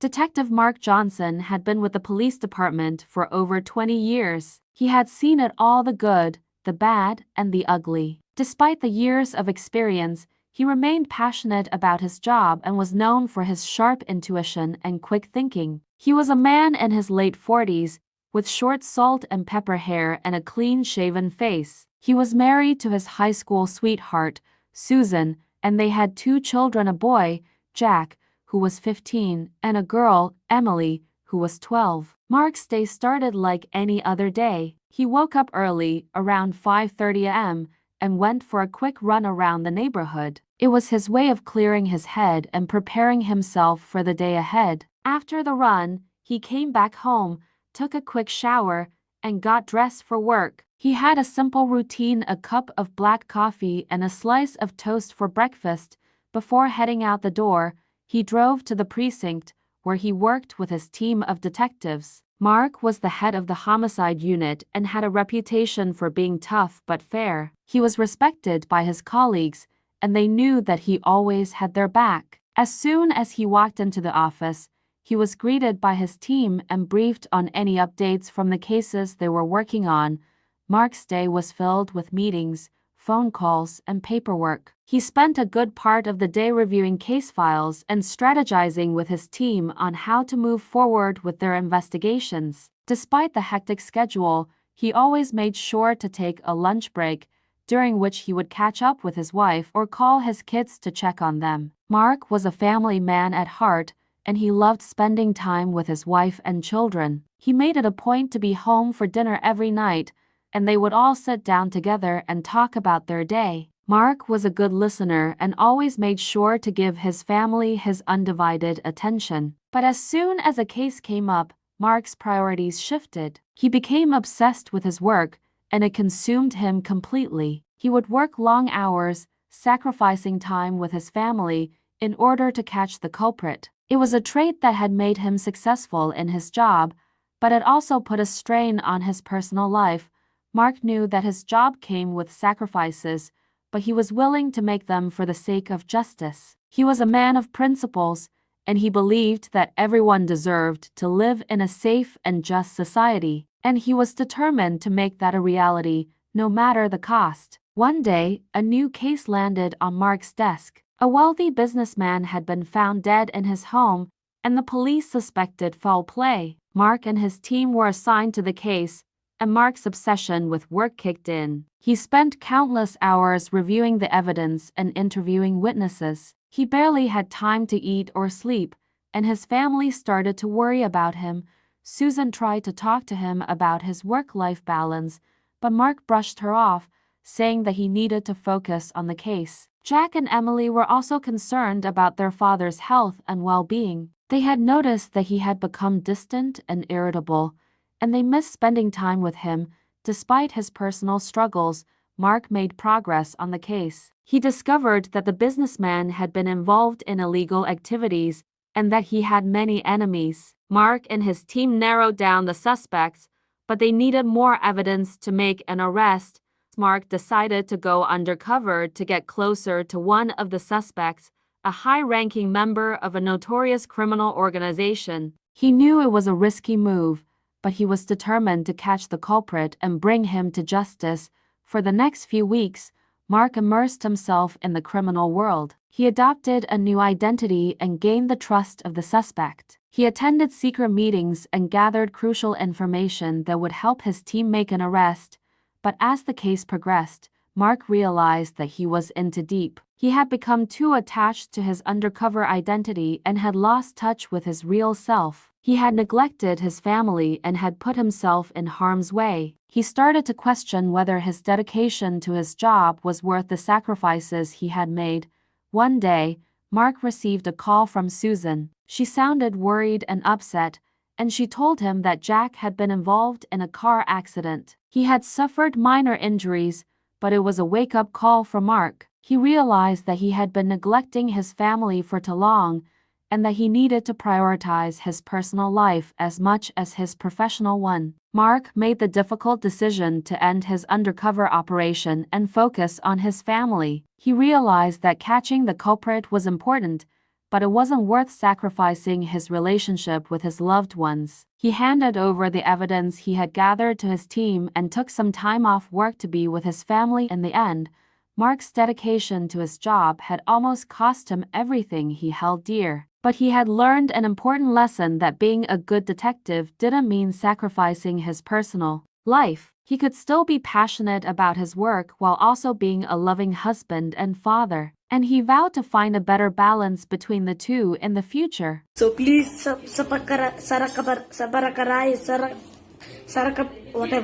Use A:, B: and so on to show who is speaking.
A: Detective Mark Johnson had been with the police department for over 20 years. He had seen it all, the good, the bad, and the ugly. Despite the years of experience, he remained passionate about his job and was known for his sharp intuition and quick thinking. He was a man in his late 40s, with short salt and pepper hair and a clean-shaven face. He was married to his high school sweetheart, Susan, and they had 2 children, a boy, Jack, who was 15, and a girl, Emily, who was 12. Mark's day started like any other day. He woke up early, around 5:30 a.m., and went for a quick run around the neighborhood. It was his way of clearing his head and preparing himself for the day ahead. After the run, he came back home, took a quick shower, and got dressed for work. He had a simple routine: a cup of black coffee and a slice of toast for breakfast. Before heading out the door, he drove to the precinct, where he worked with his team of detectives. Mark was the head of the homicide unit and had a reputation for being tough but fair. He was respected by his colleagues, and they knew that he always had their back. As soon as he walked into the office, he was greeted by his team and briefed on any updates from the cases they were working on. Mark's day was filled with meetings, phone calls, and paperwork. He spent a good part of the day reviewing case files and strategizing with his team on how to move forward with their investigations. Despite the hectic schedule, he always made sure to take a lunch break, during which he would catch up with his wife or call his kids to check on them. Mark was a family man at heart, and he loved spending time with his wife and children. He made it a point to be home for dinner every night, and they would all sit down together and talk about their day. Mark was a good listener and always made sure to give his family his undivided attention. But as soon as a case came up, Mark's priorities shifted. He became obsessed with his work, and it consumed him completely. He would work long hours, sacrificing time with his family in order to catch the culprit. It was a trait that had made him successful in his job, but it also put a strain on his personal life. Mark knew that his job came with sacrifices, but he was willing to make them for the sake of justice. He was a man of principles, and he believed that everyone deserved to live in a safe and just society, and he was determined to make that a reality, no matter the cost. One day, a new case landed on Mark's desk. A wealthy businessman had been found dead in his home, and the police suspected foul play. Mark and his team were assigned to the case, and Mark's obsession with work kicked in. He spent countless hours reviewing the evidence and interviewing witnesses. He barely had time to eat or sleep, and his family started to worry about him. Susan tried to talk to him about his work-life balance, but Mark brushed her off, saying that he needed to focus on the case. Jack and Emily were also concerned about their father's health and well-being. They had noticed that he had become distant and irritable, and they missed spending time with him. Despite his personal struggles, Mark made progress on the case. He discovered that the businessman had been involved in illegal activities and that he had many enemies. Mark and his team narrowed down the suspects, but they needed more evidence to make an arrest. Mark decided to go undercover to get closer to one of the suspects, a high-ranking member of a notorious criminal organization. He knew it was a risky move, but he was determined to catch the culprit and bring him to justice. For the next few weeks, Mark immersed himself in the criminal world. He adopted a new identity and gained the trust of the suspect. He attended secret meetings and gathered crucial information that would help his team make an arrest. But as the case progressed, Mark realized that he was in too deep. He had become too attached to his undercover identity and had lost touch with his real self. He had neglected his family and had put himself in harm's way. He started to question whether his dedication to his job was worth the sacrifices he had made. One day, Mark received a call from Susan. She sounded worried and upset, and she told him that Jack had been involved in a car accident. He had suffered minor injuries, but it was a wake-up call for Mark. He realized that he had been neglecting his family for too long, and that he needed to prioritize his personal life as much as his professional one. Mark made the difficult decision to end his undercover operation and focus on his family. He realized that catching the culprit was important, but it wasn't worth sacrificing his relationship with his loved ones. He handed over the evidence he had gathered to his team and took some time off work to be with his family. In the end, Mark's dedication to his job had almost cost him everything he held dear. But he had learned an important lesson that being a good detective didn't mean sacrificing his personal life. He could still be passionate about his work while also being a loving husband and father, and he vowed to find a better balance between the two in the future.
B: So please, sa barakaray, whatever.